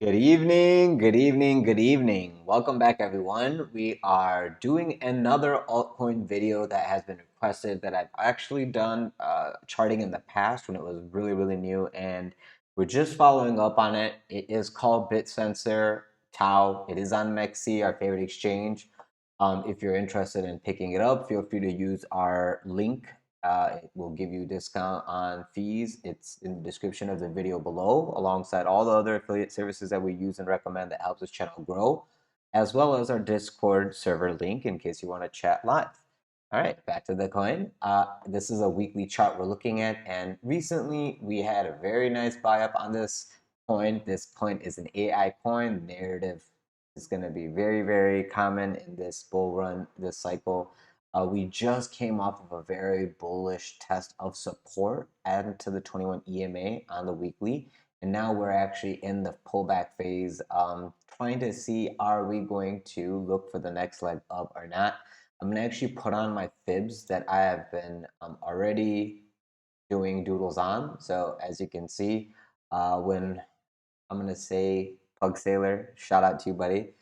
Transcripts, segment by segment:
Good evening, good evening, good evening. Welcome back, everyone. We are doing another altcoin video that has been requested that I've actually done charting in the past when it was really new, and we're just following up on it. It is called Bittensor TAO. It is on MEXC, our favorite exchange. If you're interested in picking it up, feel free to use our link. It will give you a discount on fees. It's in the description of the video below, alongside all the other affiliate services that we use and recommend that helps this channel grow, as well as our Discord server link in case you want to chat live. All right, back to the coin. This is a weekly chart we're looking at, and recently we had a very nice buy up on this coin. This coin is an AI coin. Narrative is going to be very common in this bull run, this cycle. We just came off of a very bullish test of support added to the 21 EMA on the weekly. And now we're actually in the pullback phase, trying to see, are we going to look for the next leg up or not? I'm going to actually put on my fibs that I have been already doing doodles on. So as you can see, when I'm going to say Pug Sailor, shout out to you, buddy.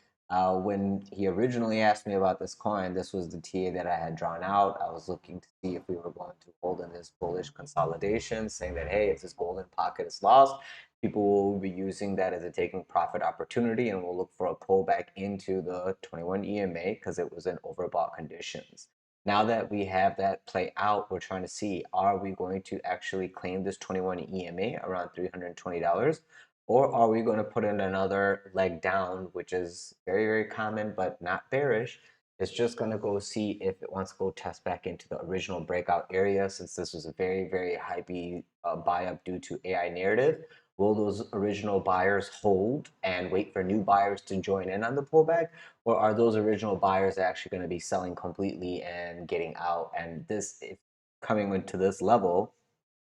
When he originally asked me about this coin, this was the TA that I had drawn out. I was looking to see if we were going to hold in this bullish consolidation, saying that, hey, if this golden pocket is lost, people will be using that as a taking profit opportunity and will look for a pullback into the 21 EMA because it was in overbought conditions. Now that we have that play out, we're trying to see, are we going to actually claim this 21 EMA around $320? Or are we going to put in another leg down, which is very common, but not bearish? It's just going to go see if it wants to go test back into the original breakout area, since this was a very hypey buy up due to AI narrative. Will those original buyers hold and wait for new buyers to join in on the pullback? Or are those original buyers actually going to be selling completely and getting out? And this, if coming into this level,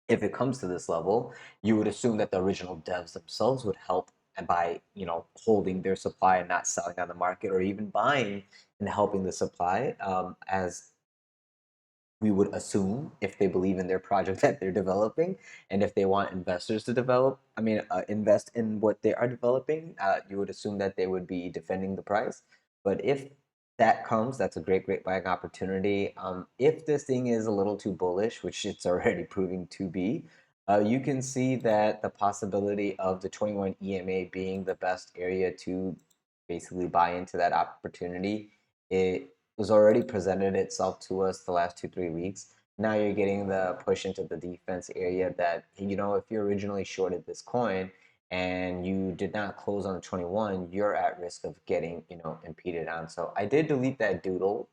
if it comes to this level, you would assume that the original devs themselves would help by, holding their supply and not selling on the market, or even buying and helping the supply, as we would assume if they believe in their project that they're developing, and if they want investors to invest in what they are developing, you would assume that they would be defending the price. But if that comes, that's a great buying opportunity. If this thing is a little too bullish, which it's already proving to be, you can see that the possibility of the 21 EMA being the best area to basically buy into that opportunity, it was already presented itself to us the last 2-3 weeks. Now you're getting the push into the defense area that, if you originally shorted this coin and you did not close on the 21, you're at risk of getting, impeded on. So I did delete that doodle.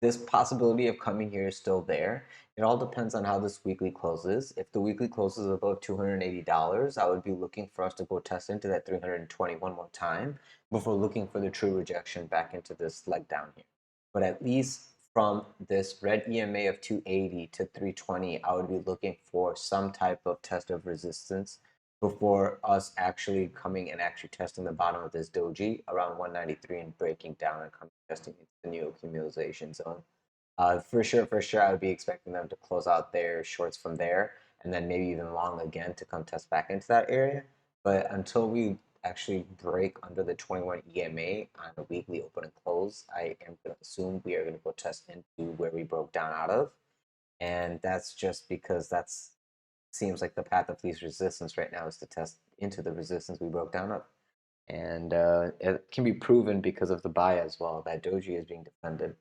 This possibility of coming here is still there. It all depends on how this weekly closes. If the weekly closes above $280, I would be looking for us to go test into that 320 one more time before looking for the true rejection back into this leg down here. But at least from this red EMA of 280 to 320, I would be looking for some type of test of resistance before us actually coming and actually testing the bottom of this doji around 193 and breaking down and coming testing into the new accumulation zone. For sure, I would be expecting them to close out their shorts from there, and then maybe even long again to come test back into that area. But until we actually break under the 21 EMA on the weekly open and close, I am going to assume we are going to go test into where we broke down out of. And that's just because that's seems like the path of least resistance right now is to test into the resistance we broke down of. And it can be proven because of the buy as well. That doji is being defended.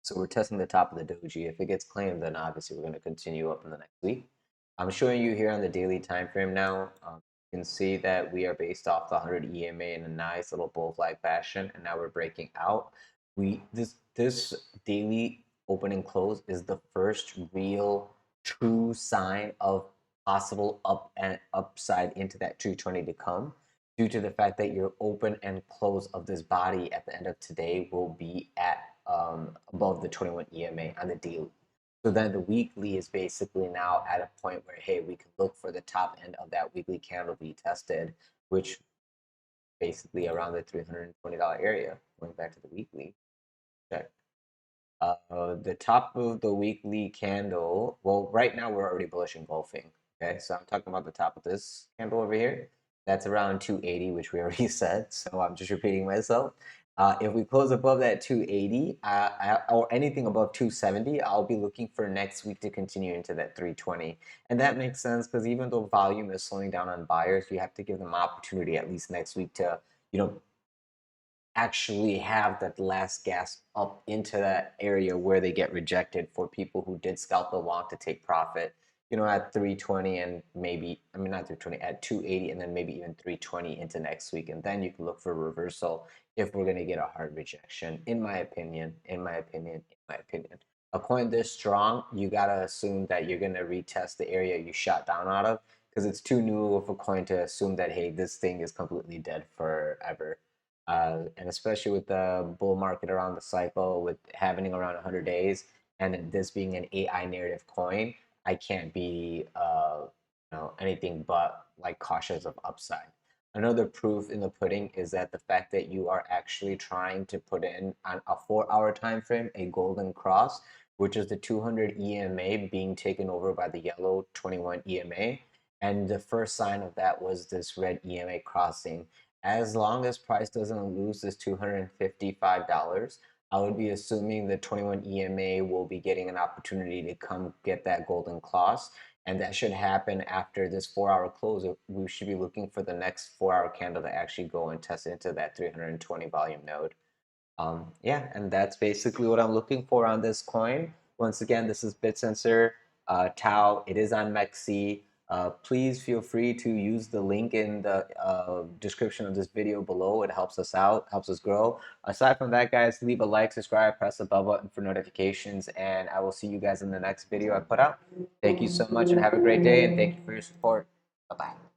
So we're testing the top of the doji. If it gets claimed, then obviously we're going to continue up in the next week. I'm showing you here on the daily time frame now. You can see that we are based off the 100 EMA in a nice little bull flag fashion, and now we're breaking out. This daily open and close is the first real true sign of possible up and upside into that 220 to come, due to the fact that your open and close of this body at the end of today will be at above the 21 EMA on the daily. So then the weekly is basically now at a point where, hey, we can look for the top end of that weekly candle we tested, which basically around the $320 area. Going back to the weekly, check. The top of the weekly candle, well, right now we're already bullish engulfing. Okay, so I'm talking about the top of this candle over here. That's around 280, which we already said. So I'm just repeating myself. If we close above that 280 or anything above 270, I'll be looking for next week to continue into that 320. And that makes sense because even though volume is slowing down on buyers, you have to give them opportunity at least next week to, you know, actually have that last gasp up into that area where they get rejected for people who did scalp the long to take profit, at 320 and maybe, I mean, not 320, at 280 and then maybe even 320 into next week. And then you can look for reversal if we're going to get a hard rejection, in my opinion, A coin this strong, you got to assume that you're going to retest the area you shot down out of because it's too new of a coin to assume that, hey, this thing is completely dead forever. And especially with the bull market around the cycle, with happening around 100 days, and this being an AI narrative coin, I can't be anything but like cautious of upside. Another proof in the pudding is that the fact that you are actually trying to put in on a 4 hour time frame a golden cross, which is the 200 EMA being taken over by the yellow 21 EMA. And the first sign of that was this red EMA crossing. As long as price doesn't lose this $255, I would be assuming the 21 EMA will be getting an opportunity to come get that golden cross. And that should happen after this 4 hour close. We should be looking for the next 4 hour candle to actually go and test into that 320 volume node. Yeah, and that's basically what I'm looking for on this coin. Once again, this is Bittensor, TAO. It is on MEXC. Please feel free to use the link in the description of this video below. It helps us out, helps us grow. Aside from that, guys, leave a like, subscribe, press the bell button for notifications, and I will see you guys in the next video I put out. Thank you so much and have a great day, and thank you for your support. Bye-bye.